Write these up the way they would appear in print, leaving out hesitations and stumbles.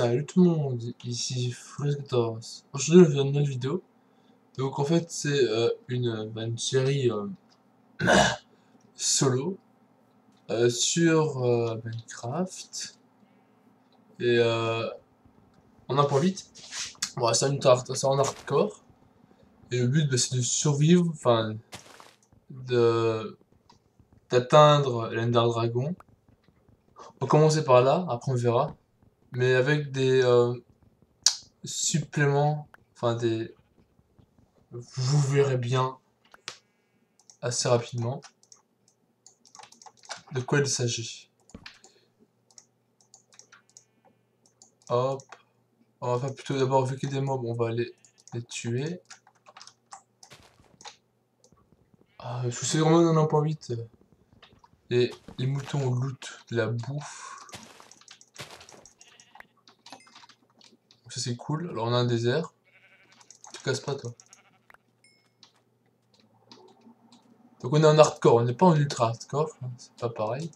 Salut tout le monde, ici Frisgatos. Aujourd'hui, je viens une nouvelle vidéo. Donc, en fait, c'est une série solo sur Minecraft. Et en 1.8. Bon, c'est en hardcore. Et le but, bah, c'est de survivre, enfin, d'atteindre l'Ender Dragon. On va commencer par là, après on verra. Mais avec des suppléments, enfin des. Vous verrez bien assez rapidement de quoi il s'agit. Hop, on va plutôt d'abord, vu qu'il y a des mobs, on va les tuer. Ah, je sais vraiment dans 1.8, les moutons lootent de la bouffe. Ça c'est cool. Alors on a un désert. Tu casses pas toi. Donc on est en hardcore, on n'est pas en ultra hardcore, hein, c'est pas pareil.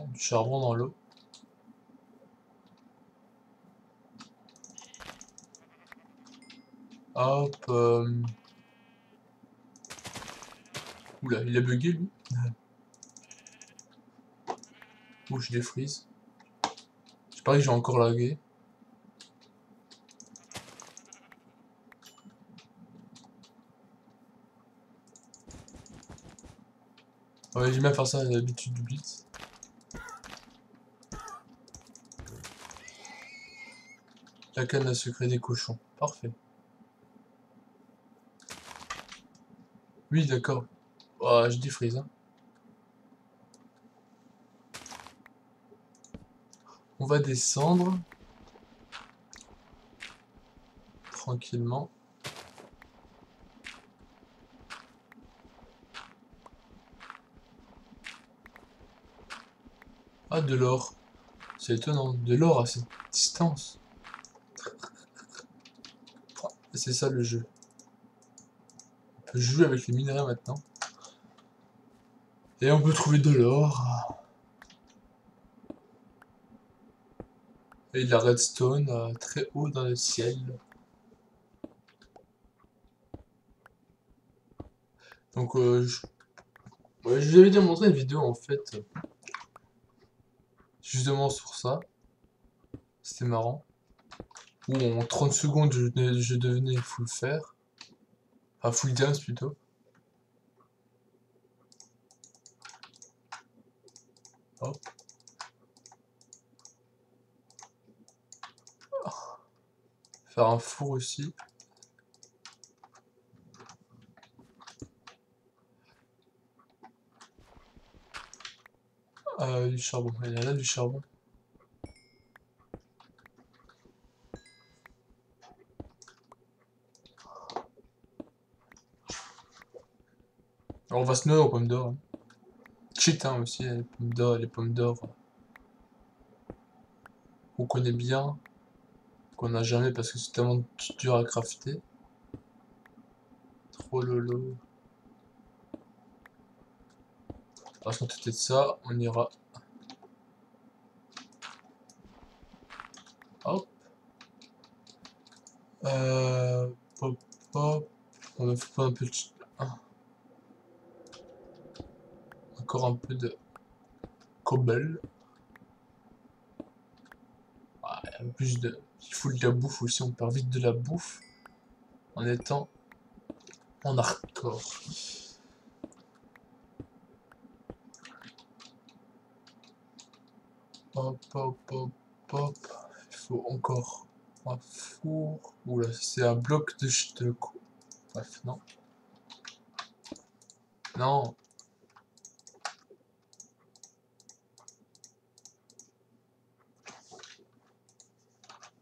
Du charbon dans l'eau. Hop. Oula, il a bugué lui. Ouh, je les freeze. Je parie que j'ai encore lagué. Ouais, j'aime bien faire ça à l'habitude du blitz. La canne à secret des cochons. Parfait. Oui, d'accord. Oh, je défrise, hein. On va descendre. Tranquillement. Ah, de l'or. C'est étonnant. De l'or à cette distance. C'est ça le jeu. On peut jouer avec les minerais maintenant. Et on peut trouver de l'or. Et de la redstone très haut dans le ciel. Donc, ouais, je vous avais déjà montré une vidéo en fait. Justement sur ça. C'était marrant. Où en 30 secondes je devenais full fer. Enfin, full diams plutôt. Hop. Faire un four aussi. Du charbon. Il y a là du charbon. Alors on va se nourrir aux pommes d'or. Hein. Cheat hein, aussi, les pommes d'or. On connaît bien. Qu'on n'a jamais parce que c'est tellement dur à crafter. Trop lolo. On va se contenter de ça. On ira. Hop. Pop, pop. On va faire un peu de... Ah. Encore un peu de cobble. Ah, en plus de... Il faut de la bouffe aussi, on perd vite de la bouffe. En étant en hardcore. Hop, hop, hop, hop. Il faut encore un four. Oula, c'est un bloc de... Bref, non. Non.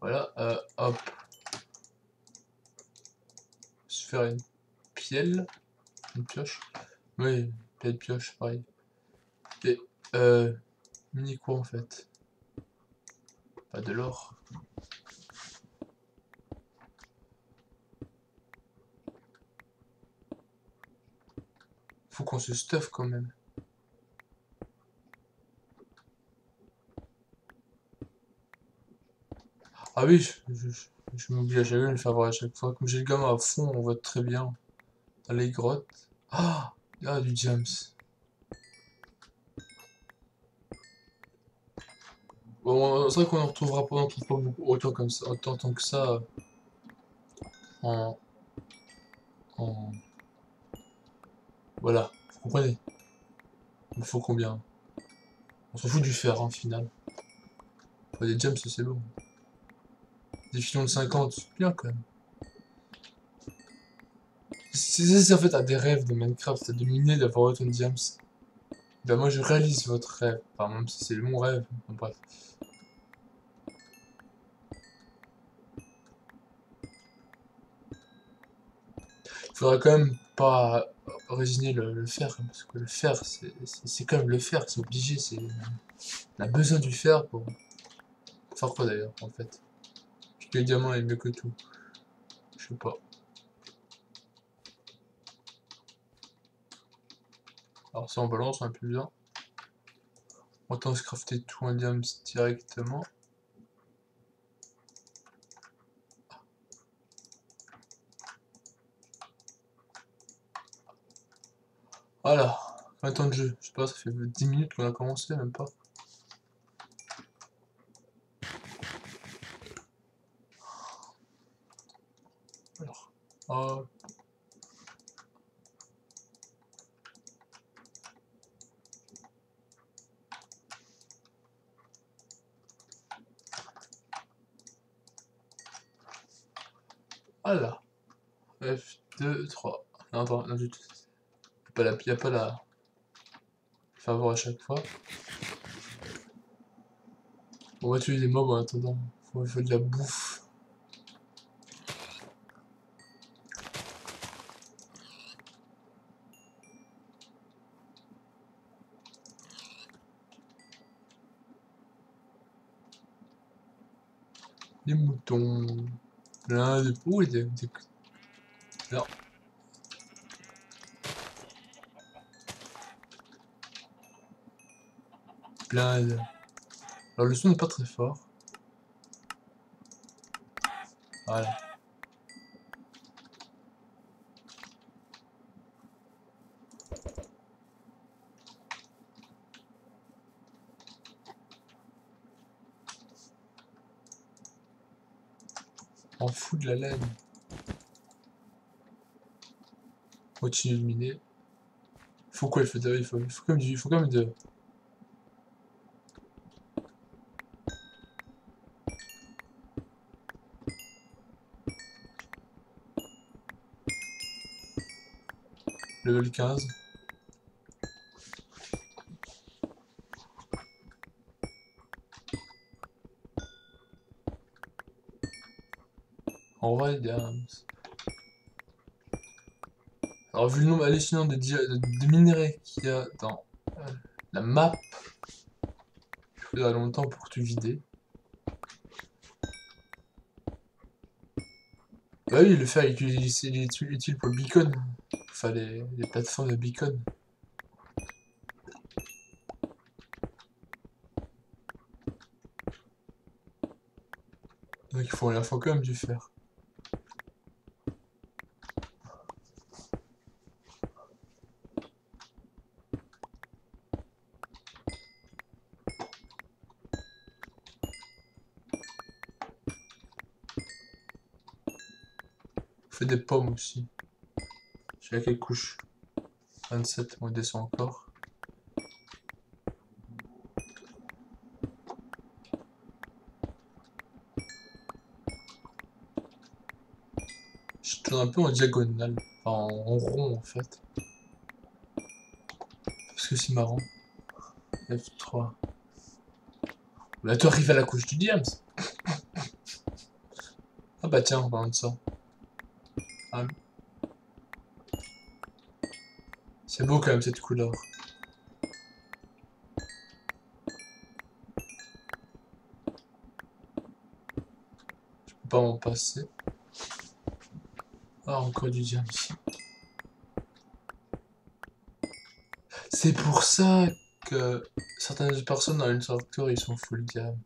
Voilà, hop. Se faire une pielle. Une pioche. Oui, une pioche, pareil. Et, mini quoi en fait? Pas de l'or. Faut qu'on se stuff quand même. Ah oui, je m'oublie à chaque fois de le faire voir à chaque fois. Comme j'ai le gamin à fond, on voit très bien. Dans les grottes. Ah, ah du James. Bon, c'est vrai qu'on en retrouvera pas, on en trouve pas beaucoup, autant que ça en, en... Voilà, vous comprenez. Il faut combien? On s'en fout du fer, en final. Pas des James, c'est bon. Des filons de 50, c'est bien quand même. Si en fait t'as des rêves de Minecraft, t'as de miner d'avoir autant de James. Ben moi je réalise votre rêve. Enfin même si c'est mon rêve. Bon, bref. Il faudra quand même pas résigner le fer, hein, parce que le fer c'est quand même le fer, c'est obligé, on a besoin du fer pour faire quoi d'ailleurs en fait. Puis que le diamant est mieux que tout. Je sais pas. Alors ça on balance, on a plus besoin. Autant se crafter tout en diams directement. Voilà. Combien de temps de jeu? Je sais pas, ça fait 10 minutes qu'on a commencé, même pas. Alors. Oh. Voilà. F2, 3. Non, attends, non, du tout. Y a pas la faveur à chaque fois. On va tuer des mobs en attendant. Faut de la bouffe. Des moutons. Plein de... Ouh, alors, plein de... Alors le son n'est pas très fort. Voilà. On fout de la laine. Continue de miner. Faut quoi, il faut quand même de... Level 15. En vrai, alors vu le nombre hallucinant de minerais qu'il y a dans la map, il faudra longtemps pour tout vider. Bah oui, le fer il est utile pour le beacon. Enfin les plateformes de beacon. Donc il faut quand même du fer. On fait des pommes aussi. Je sais à quelle couche? 27, on descend encore. Je tourne un peu en diagonale, enfin en rond en fait. Parce que c'est marrant. F3. Là, tu arrives à la couche du diams. Ah bah tiens, en parlant de ça. Ah, c'est beau quand même cette couleur. Je peux pas m'en passer. Ah, encore du diams ici. C'est pour ça que certaines personnes dans une factory ils sont full diams.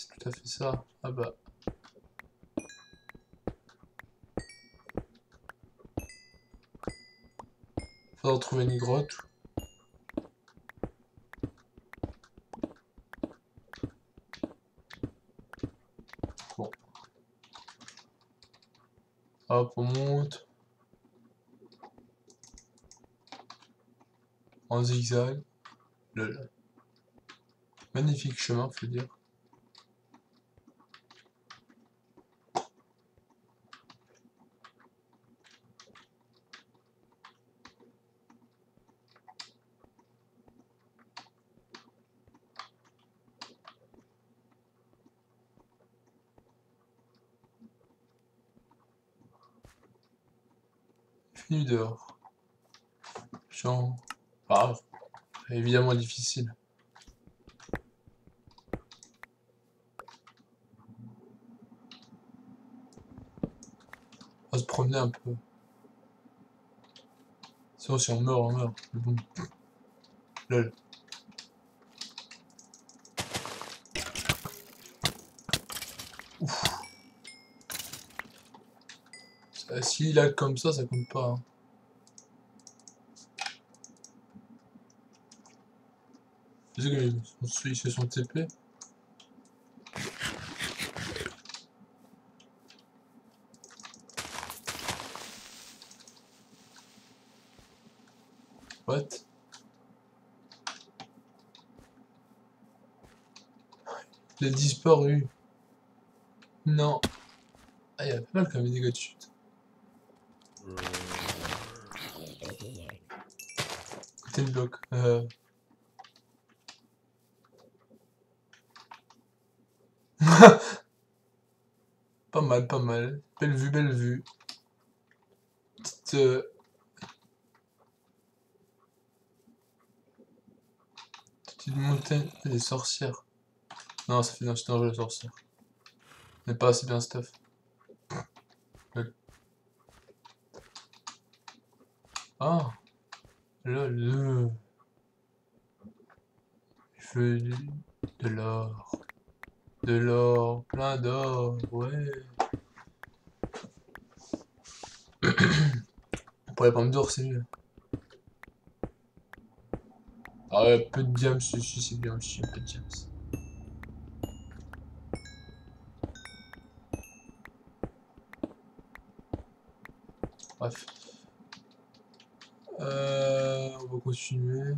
c'est tout à fait ça. Ah bah. Faudra trouver une grotte. Bon. Hop, on monte. En zigzag. Lol. Magnifique chemin, faut dire. Fini dehors. Genre. Ah, évidemment difficile. On va se promener un peu. Sinon, si on meurt, on meurt. Mais bon. Lol. Ouf. S'il lag comme ça compte pas. Hein. Je sais qu'ils se sont TP. What? Il a disparu. Non. Ah, il y a pas mal quand même des dégâts de chute. Côté le bloc. Pas mal, pas mal. Belle vue, belle vue. Petite montagne. Des sorcières. Non, ça fait dangereux les sorcières. Mais pas assez bien stuff. Ah, lol. Je veux de l'or. De l'or, plein d'or, ouais. Pour les pommes d'or, c'est mieux. Ah ouais, peu de diams, ceci c'est bien aussi, un peu de diams. Bref. On va continuer.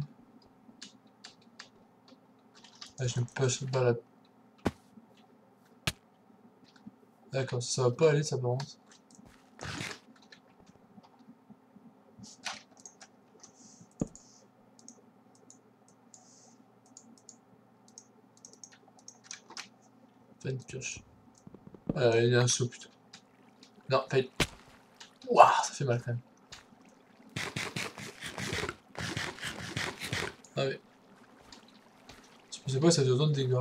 Ah, je ne pas la... D'accord, ça va pas aller, ça par contre. Pas une pioche. Il y a un saut plutôt. Non, pas une... Ouah, ça fait mal quand même. Ah ouais. Je sais pas, ça fait autant de dégâts.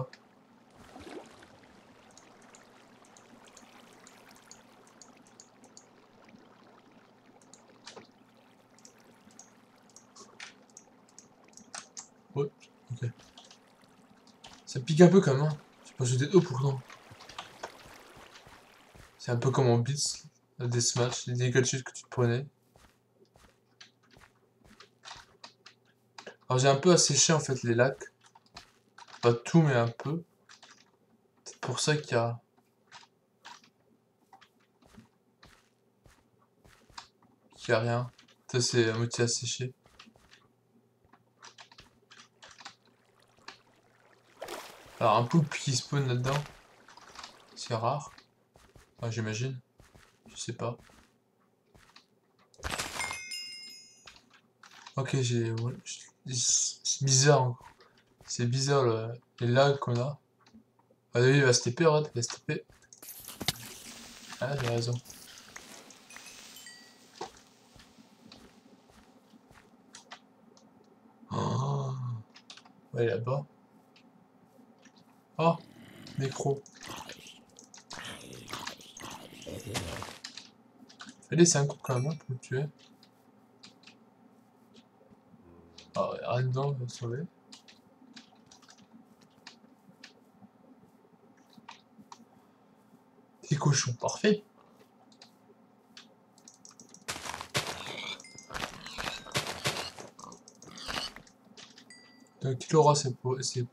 Ouais, ok. Ça pique un peu quand même, hein. J'ai pas jeté d'eau pourtant. C'est un peu comme en Blitz, le Deathmatch, les dégâts de chute que tu te prenais. Alors j'ai un peu asséché en fait les lacs. Pas tout mais un peu. C'est pour ça qu'il y a... rien. Ça c'est à moitié asséché. Alors un poulpe qui spawn là-dedans. C'est rare. Enfin, j'imagine. Je sais pas. Ok, j'ai... ouais, c'est bizarre. Hein. C'est bizarre les lags qu'on a. Ah oui, il va se TP, Rod. Il va se TP. Ah, j'ai raison. Oh. Ouais, là-bas. Oh, nécro. Allez, c'est un coup quand même hein, pour le tuer. Ah, ouais, rien dedans, on va le sauver. Des cochons, parfait. Donc il aura ces poissons.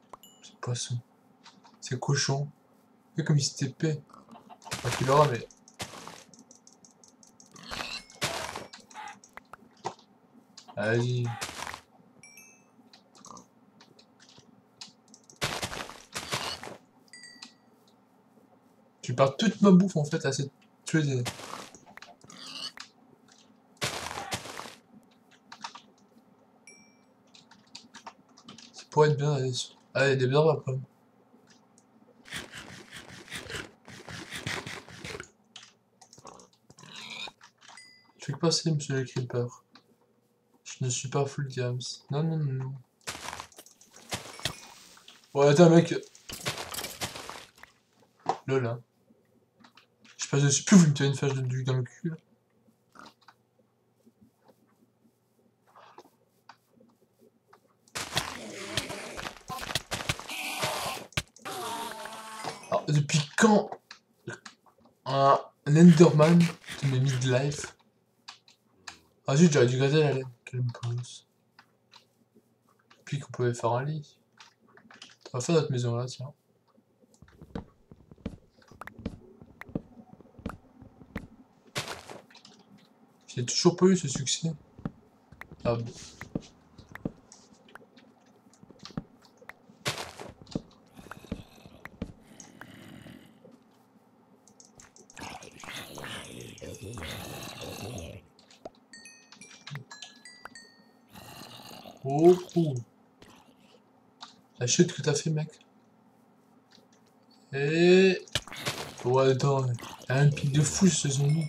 Ces cochons. C'est comme si c'était épais. Pas qu'il aura, mais. Vas-y. Je perds toute ma bouffe en fait à cette tuer des. Ça pourrait être bien d'aller sur. Ah, il y a des beurres après. Je vais passer, monsieur le creeper. Je ne suis pas full diams. Non, non, non, non. Ouais, attends, mec. Lol, hein. Je passe dessus. Plus vous me tirez une flèche de duc dans le cul. Là. Alors, depuis quand un Enderman de mes midlife. Ah, zut, j'aurais dû garder la laine. Quelle bosse. Puis qu'on pouvait faire un lit. On va faire notre maison là, tiens. J'ai toujours pas eu ce succès. Ah bon. Oh, cool. La chute que t'as fait, mec. Et... Ouais, attends. Il y a un pic de fou ce zombie.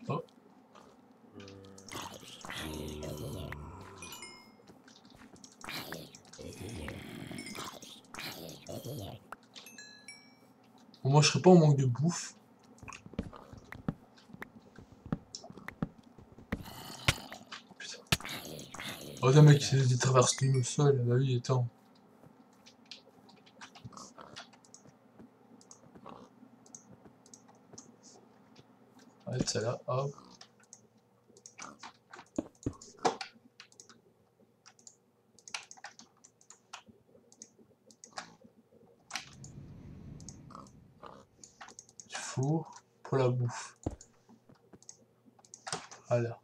Oh. Bon, moi, je serais pas en manque de bouffe. Putain. Oh, attends, mec, il traverse le sol. Bah oui, attends. Arrête ça là, hop. Du four pour la bouffe. Voilà.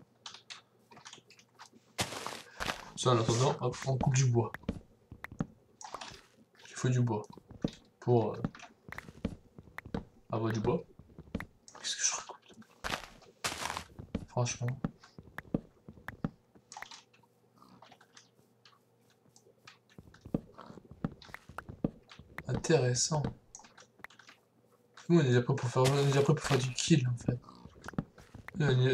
Ça, en attendant, hop, on coupe du bois. Il faut du bois. Pour avoir du bois. Qu'est-ce que je raconte? Franchement. Intéressant. Nous, on est déjà prêt pour faire, du kill en fait.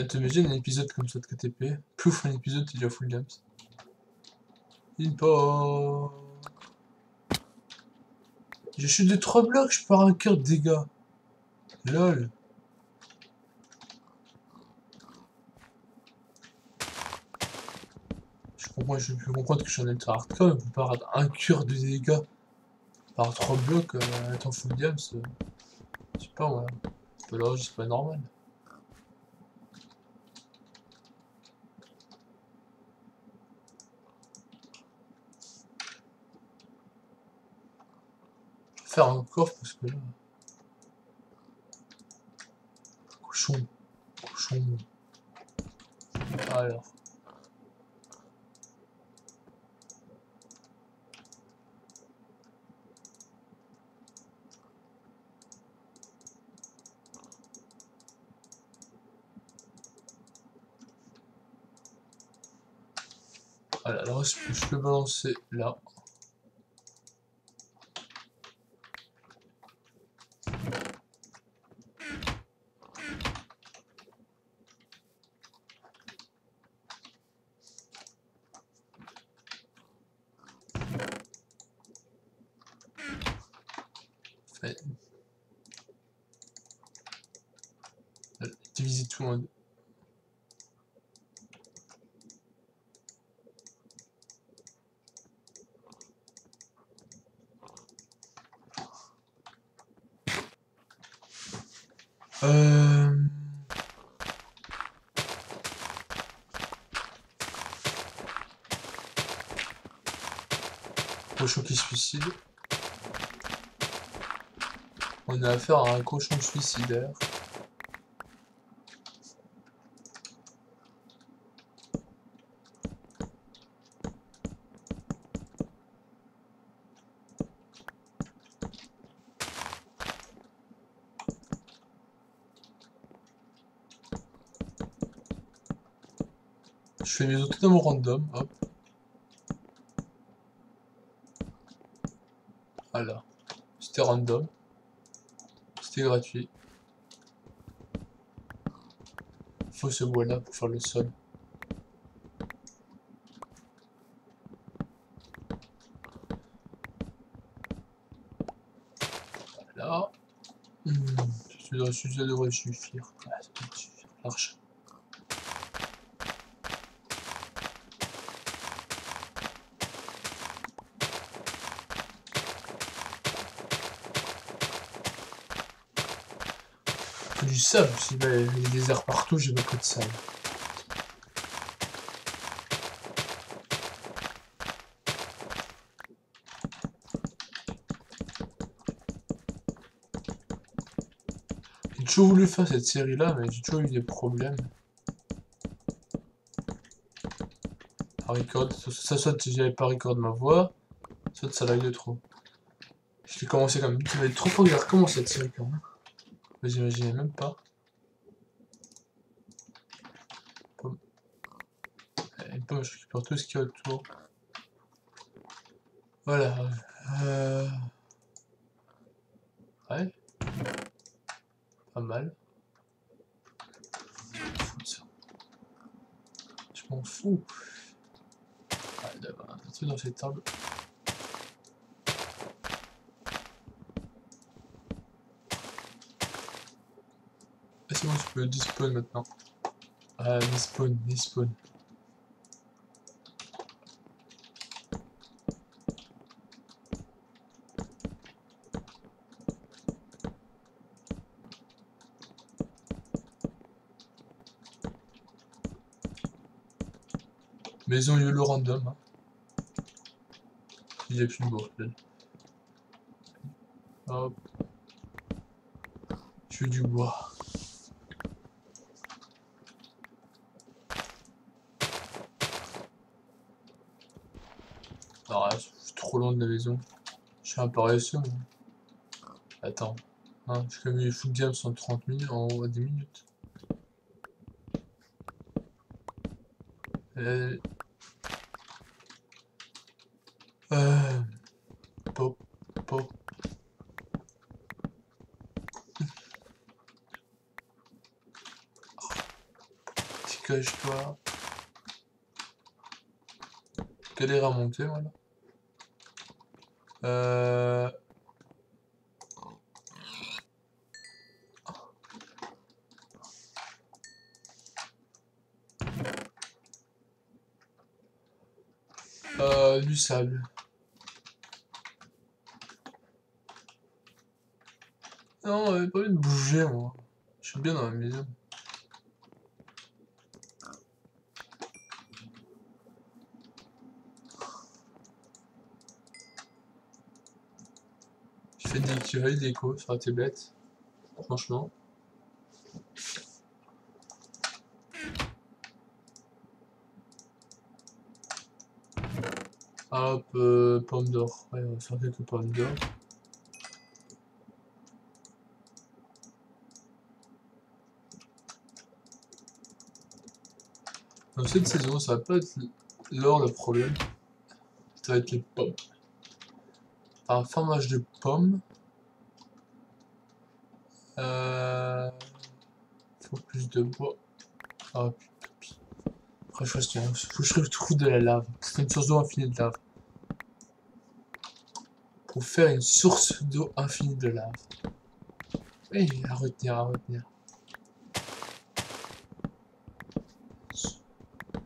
T'imagines un épisode comme ça de KTP. Pouf, un épisode, t'es déjà full games. Import. Je chute de 3 blocs, je pars un cœur de dégâts. Lol. Je peux comprendre que je suis en ultra hardcore, mais on peut pas avoir un cœur de dégâts par 3 blocs étant full games. Je sais pas, ouais. Là, c'est pas normal. Faire un coffre parce que là. Cochon. Cochon. Alors. Voilà, alors est-ce que je peux balancer là? Fait. Diviser tout en deux. cochon qui se suicide. On a affaire à un cochon suicidaire. Je fais mes autos dans mon random, hop. Voilà. C'était random. C'était gratuit. Faut ce bois là pour faire le sol. Voilà. Ça devrait suffire. Ouais, ça devrait suffire. Large. Faut du sable aussi. Il y a des déserts partout, j'ai beaucoup de sable. J'ai toujours voulu faire cette série là, mais j'ai toujours eu des problèmes. À record, ça soit j'avais pas record ma voix, soit ça lag de trop. Je l'ai commencé comme ça va être trop fort que j'ai recommencé cette série quand même. Vous imaginez même pas. Et pomme, je récupère tout ce qu'il y a autour. Voilà. Ouais. Pas mal. Je m'en fous. Ah, il y a un truc dans cette table. Ah, c'est bon, tu peux despawn maintenant. Ah, despawn, despawn. Maison YOLO random. Hein. Il n'y a plus de bordel. Hop. Je veux du bois. Ah, je suis trop loin de la maison. Je suis un paresseux. Attends. Hein, je suis comme les foot games en 30 minutes, en 10 minutes. Pop, pop. Dégage-toi. Galère à monter, voilà. Du sable. Non, j'avais pas envie de bouger, moi. Je suis bien dans la maison. Je fais des écureuils d'écho, ça aurait été bête. Franchement. Hop, pomme d'or. Ouais, on va faire quelques pommes d'or. Dans cette saison, ça va pas être l'or le problème. Ça va être les pommes. Par un formage de pommes. Faut plus de bois. Ah, putain. Après, faut que je retrouve de la lave. C'est une source d'eau infinie de lave. Pour faire une source d'eau infinie de lave. Oui, à retenir, à retenir.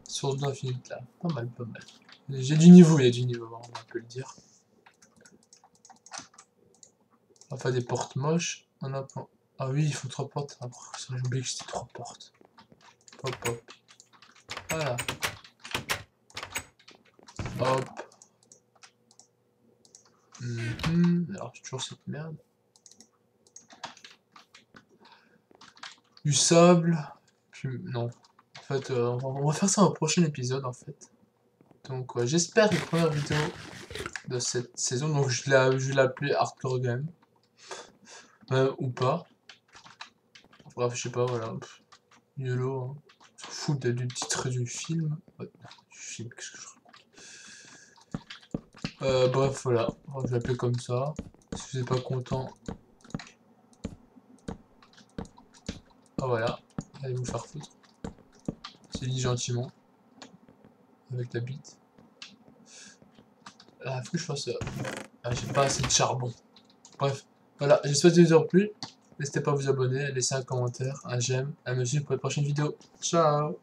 Source d'eau infinie de lave. Pas mal, pas mal. J'ai du niveau, il y a du niveau, on peut le dire. On va faire des portes moches. On a pas. Ah oui, il faut 3 portes. Après, j'ai oublié que c'était 3 portes. Hop, hop. Voilà. Hop. Alors, j'ai toujours cette merde. Du sable. Puis, non. En fait, on va faire ça au prochain épisode, en fait. Donc, j'espère que la première vidéo de cette saison, donc je vais l'appeler Hardcore Game. Ou pas. Bref, je sais pas, voilà. YOLO, hein. On s'en fout du titre du film. Ouais, du film, qu'est-ce que je raconte. Bref, voilà. Je vais l'appeler comme ça. Si vous n'êtes pas content. Ah voilà. Allez vous faire foutre. C'est dit gentiment. Avec la bite. Ah, faut que je fasse ça. Ah, j'ai pas assez de charbon. Bref. Voilà, j'espère que ça vous aura plu. N'hésitez pas à vous abonner, à laisser un commentaire, un j'aime, à me suivre pour les prochaines vidéos. Ciao!